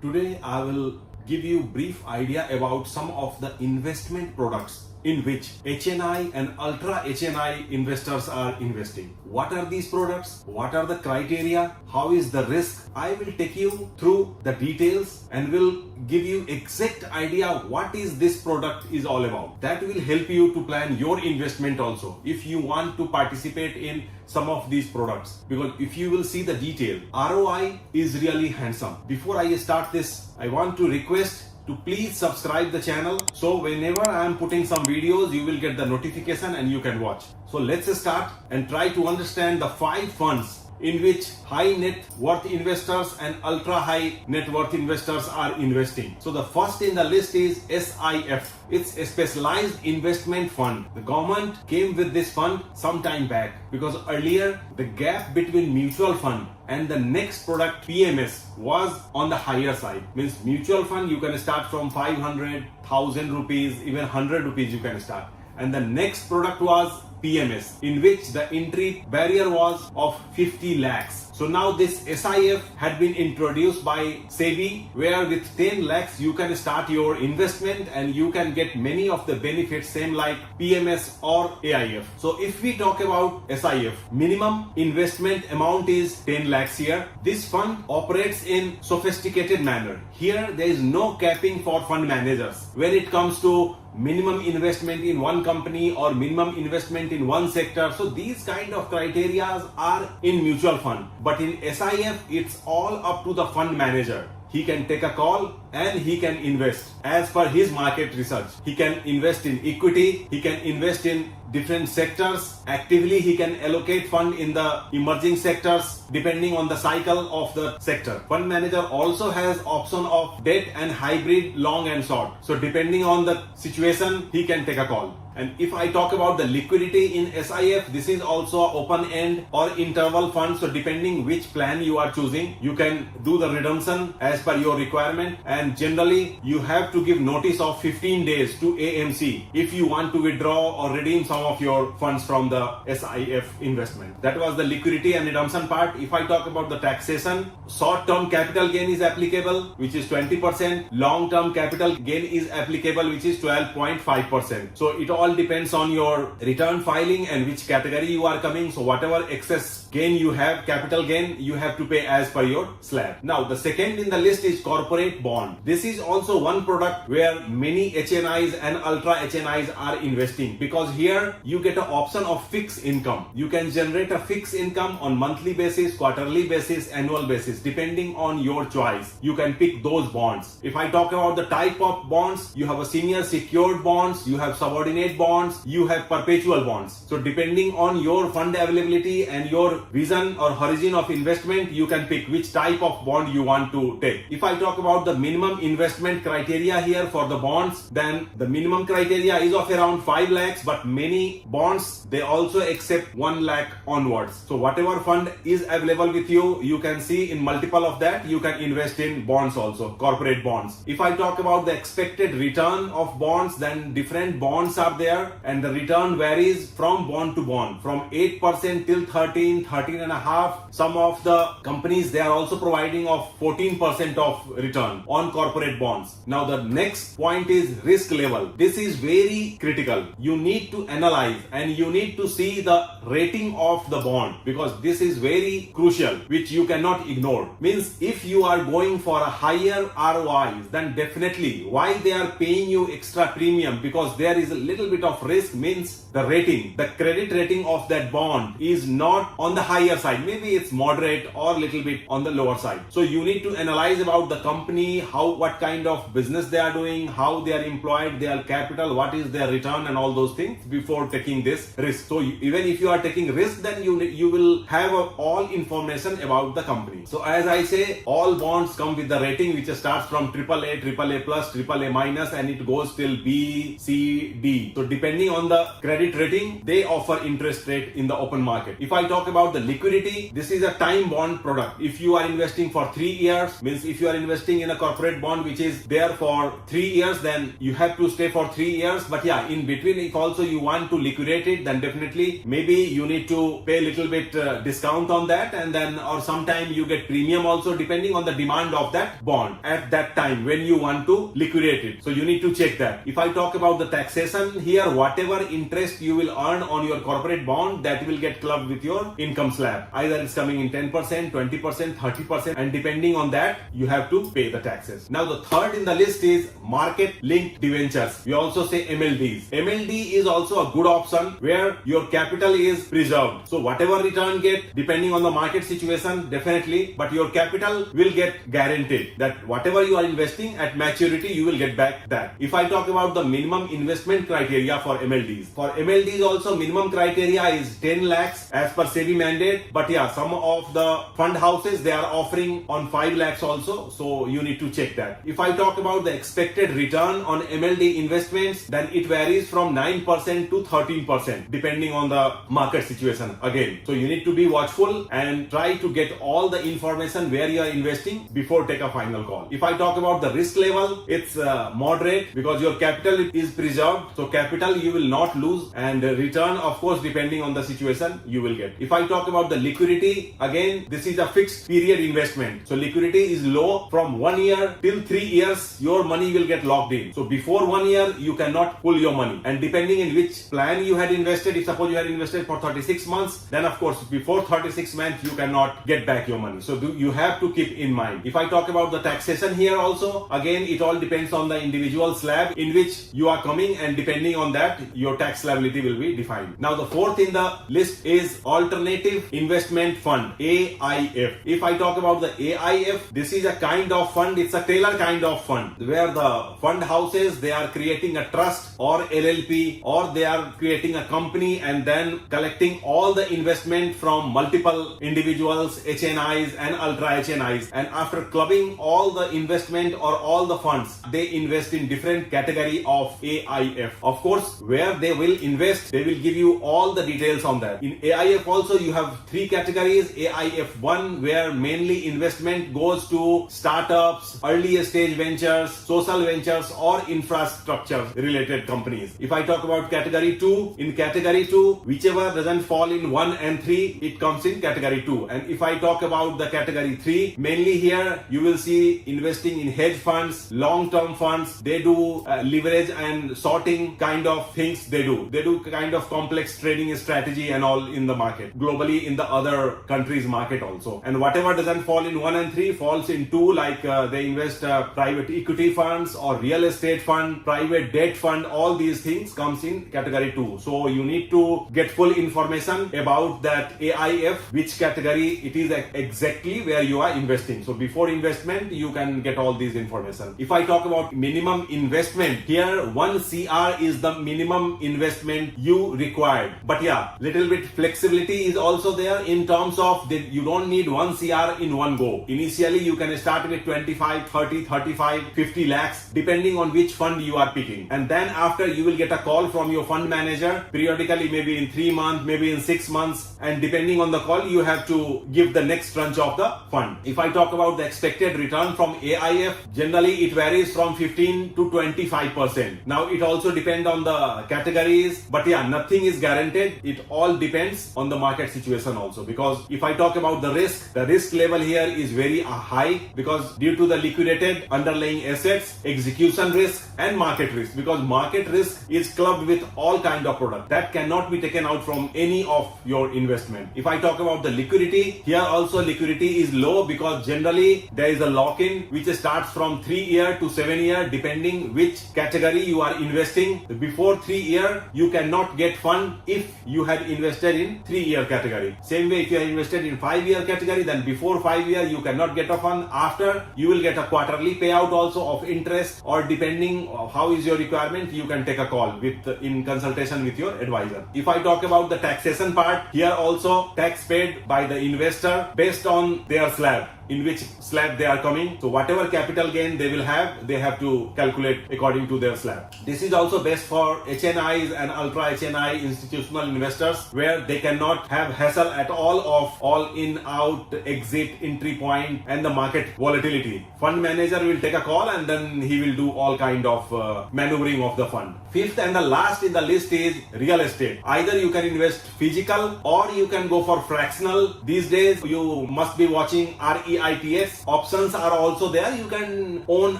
Today I will give you brief idea about some of the investment products in which HNI and ultra HNI investors are investing. What are these products? What are the criteria? How is the risk? I will take you through the details and will give you exact idea what is this product is all about. That will help you to plan your investment also if you want to participate in some of these products, because if you will see the detail, ROI is really handsome. Before I start this, I want to request to please subscribe the channel, so whenever I am putting some videos you will get the notification and you can watch. So let's start and try to understand the 5 funds in which high net worth investors and ultra high net worth investors are investing. So the first in the list is SIF. It's a specialized investment fund. The government came with this fund some time back because earlier the gap between mutual fund and the next product PMS was on the higher side. Means mutual fund you can start from 500,000 rupees, even 100 rupees you can start. And the next product was PMS, in which the entry barrier was of 50 lakhs. So now this SIF had been introduced by SEBI, where with 10 lakhs you can start your investment and you can get many of the benefits same like PMS or AIF. So if we talk about SIF, minimum investment amount is 10 lakhs here. This fund operates in sophisticated manner. Here there is no capping for fund managers when it comes to minimum investment in one company or minimum investment in one sector. So these kind of criteria are in mutual fund, but in SIF it's all up to the fund manager. He can take a call and he can invest as per his market research. He can invest in equity, he can invest in different sectors. Actively he can allocate fund in the emerging sectors depending on the cycle of the sector. Fund manager also has option of debt and hybrid long and short. So depending on the situation he can take a call. And if I talk about the liquidity in SIF, this is also open end or interval fund. So depending which plan you are choosing, you can do the redemption as per your requirement. And generally you have to give notice of 15 days to AMC if you want to withdraw or redeem some of your funds from the SIF investment. That was the liquidity and redemption part. If I talk about the taxation, short-term capital gain is applicable, which is 20%. Long-term capital gain is applicable, which is 12.5%. So it all depends on your return filing and which category you are coming. So whatever excess gain you have, capital gain, you have to pay as per your slab. Now the second in the list is corporate bond. This is also one product where many HNIs and ultra HNIs are investing, because here you get an option of fixed income. You can generate a fixed income on monthly basis, quarterly basis, annual basis, depending on your choice. You can pick those bonds. If I talk about the type of bonds, you have a senior secured bonds, you have subordinate bonds, you have perpetual bonds. So depending on your fund availability and your vision or horizon of investment, you can pick which type of bond you want to take. If I talk about the minimum investment criteria here for the bonds, then the minimum criteria is of around 5 lakhs, but many bonds they also accept 1 lakh onwards. So whatever fund is available with you, you can see in multiple of that you can invest in bonds also, corporate bonds. If I talk about the expected return of bonds, then different bonds are there and the return varies from bond to bond, from 8% till 13.5. Some of the companies they are also providing of 14% of return on corporate bonds. Now the next point is risk level. This is very critical. You need to analyze and you need to see the rating of the bond, because this is very crucial, which you cannot ignore. Means if you are going for a higher ROIs, then definitely why they are paying you extra premium, because there is a little bit of risk. Means the rating, the credit rating of that bond is not on the higher side. Maybe it's moderate or little bit on the lower side. So you need to analyze about the company, what kind of business they are doing, how they are employed, their capital, what is their return and all those things before taking this risk. So even if you are taking risk, then you will have all information about the company. So as I say, all bonds come with the rating which starts from AAA, AAA plus, AAA minus, and it goes till B, C, D. So depending on the credit rating, they offer interest rate in the open market. If I talk about the liquidity, this is a time bond product. If you are investing for 3 years, means if you are investing in a corporate bond which is there for 3 years, then you have to stay for 3 years. But yeah, in between, if also you want want to liquidate it, then definitely maybe you need to pay a little bit discount on that, and then or sometime you get premium also depending on the demand of that bond at that time when you want to liquidate it. So you need to check that. If I talk about the taxation here, whatever interest you will earn on your corporate bond, that will get clubbed with your income slab. Either it's coming in 10%, 20%, 30%, and depending on that, you have to pay the taxes. Now the third in the list is market linked debentures. We also say MLDs. MLD is also a good option where your capital is preserved. So whatever return get, depending on the market situation, definitely, but your capital will get guaranteed that whatever you are investing at maturity, you will get back that. If I talk about the minimum investment criteria for MLDs also minimum criteria is 10 lakhs as per SEBI mandate. But yeah, some of the fund houses, they are offering on 5 lakhs also. So you need to check that. If I talk about the expected return on MLD investments, then it varies from 9% to 13% depending on the market situation again. So you need to be watchful and try to get all the information where you are investing before take a final call. If I talk about the risk level, it's moderate because your capital is preserved. So capital you will not lose, and return of course depending on the situation you will get. If I talk about the liquidity, again this is a fixed period investment. So liquidity is low. From 1 year till 3 years your money will get locked in. So before 1 year you cannot pull your money, and depending in which plan you had invested, if suppose you had invested for 36 months, then of course before 36 months you cannot get back your money. So you have to keep in mind. If I talk about the taxation here also, again it all depends on the individual slab in which you are coming, and depending on that your tax liability will be defined. Now the fourth in the list is alternative investment fund, AIF. If I talk about the AIF, this is a kind of fund, it's a tailor kind of fund where the fund houses, they are creating a trust or LLP, or they are creating a company and then collecting all the investment from multiple individuals, HNIs and ultra HNIs, and after clubbing all the investment or all the funds, they invest in different category of AIF. Of course, where they will invest, they will give you all the details on that. In AIF also you have 3 categories. AIF 1, where mainly investment goes to startups, early stage ventures, social ventures or infrastructure related companies. If I talk about category 2, in category 2, whichever doesn't fall in 1 and 3, it comes in category 2. And if I talk about the category 3, mainly here you will see investing in hedge funds, long-term funds. They do leverage and sorting kind of things they do. They do kind of complex trading strategy and all in the market, globally in the other countries market also. And whatever doesn't fall in 1 and 3 falls in 2, like they invest private equity funds or real estate fund, private debt fund, all these things comes in category 2. So you need to get full information about that AIF, which category it is exactly where you are investing. So before investment you can get all these information. If I talk about minimum investment, here 1 CR is the minimum investment you required. But yeah, little bit flexibility is also there in terms of that you don't need 1 CR in one go. Initially you can start with 25, 30, 35, 50 lakhs depending on which fund you are picking. And then after you will get a call from your fund manager periodically, maybe in 3 months, maybe in 6 months, and depending on the call you have to give the next tranche of the fund. If I talk about the expected return from AIF, generally it varies from 15 to 25%. Now it also depends on the categories, but yeah, nothing is guaranteed. It all depends on the market situation also, because if I talk about the risk level here is very high because due to the liquidated underlying assets, execution risk and market risk, because market risk is clubbed with all kind of product that cannot be taken out from any of your investment. If I talk about the liquidity, here also liquidity is low because generally there is a lock-in which starts from 3 year to 7 year depending which category you are investing. Before 3 year you cannot get fund if you had invested in 3 year category. Same way if you have invested in 5 year category, then before 5 year you cannot get a fund. After you will get a quarterly payout also of interest, or depending how is your requirement you can take a call with in consultation with your advisor. If I talk about the taxation part, here also tax paid by the investor based on their slab. in which slab they are coming. So whatever capital gain they will have, they have to calculate according to their slab. This is also best for HNIs and ultra HNI institutional investors, where they cannot have hassle at all of all in, out, exit, entry point and the market volatility. Fund manager will take a call and then he will do all kind of maneuvering of the fund. Fifth and the last in the list is real estate. Either you can invest physical or you can go for fractional. These days you must be watching REITs. Options are also there. You can own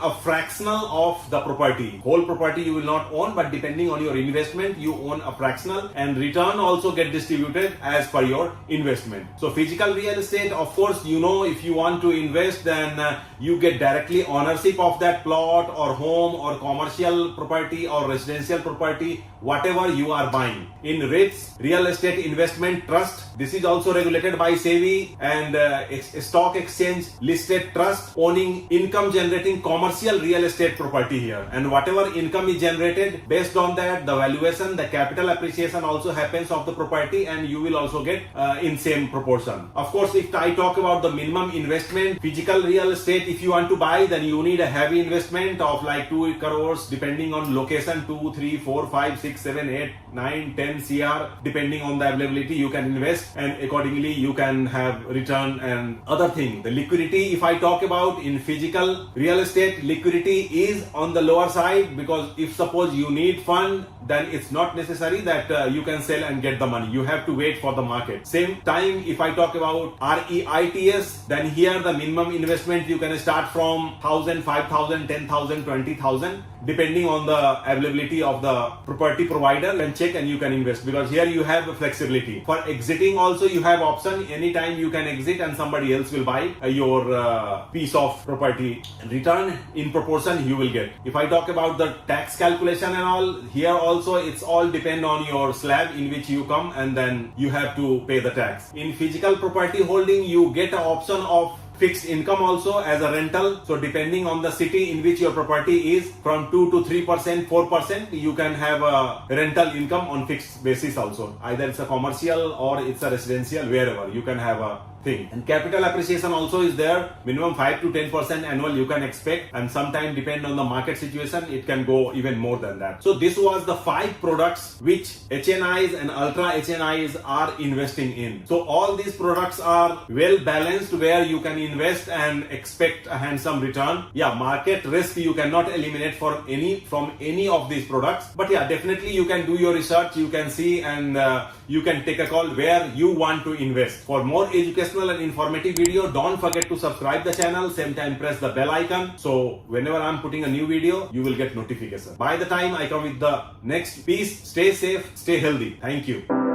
a fractional of the property. Whole property you will not own, but depending on your investment, you own a fractional, and return also get distributed as per your investment. So physical real estate, of course, you know, if you want to invest, then you get directly ownership of that plot or home or commercial property or residential property, whatever you are buying. In REITs, real estate investment trust, this is also regulated by SEBI and stock exchange listed trust, owning income generating commercial real estate property here, and whatever income is generated, based on that the valuation, the capital appreciation also happens of the property, and you will also get in same proportion. Of course, if I talk about the minimum investment, physical real estate, if you want to buy, then you need a heavy investment of like 2 crores depending on location, 2, 3, 4, 5, 6, 7, 8, 9, 10 CR, depending on the availability you can invest, and accordingly you can have return and other thing. The liquidity, if I talk about in physical real estate, liquidity is on the lower side, because if suppose you need fund, then it's not necessary that you can sell and get the money. You have to wait for the market. Same time, if I talk about REITs, then here the minimum investment you can start from 1,000, 5,000, 10,000, 20,000, depending on the availability of the property provider. You can check and you can invest, because here you have flexibility. For exiting also you have option. Anytime you can exit and somebody else will buy your piece of property. Return in proportion you will get. If I talk about the tax calculation and all, here also it's all depend on your slab in which you come, and then you have to pay the tax. In physical property holding, you get an option of fixed income also as a rental. So depending on the city in which your property is, from 2 to 3%, 4%, you can have a rental income on fixed basis also. Either it's a commercial or it's a residential, wherever you can have a thing. And capital appreciation also is there. Minimum 5 to 10% annual you can expect, and sometimes depend on the market situation, it can go even more than that. So this was the 5 products which HNIs and ultra HNIs are investing in. So all these products are well balanced, where you can invest and expect a handsome return. Yeah, market risk you cannot eliminate from any of these products, but yeah, definitely you can do your research, you can see, and you can take a call where you want to invest. For more educational and informative video, don't forget to subscribe the channel. Same time press the bell icon, so whenever I'm putting a new video, you will get notification. By the time I come with the next piece, stay safe, stay healthy. Thank you.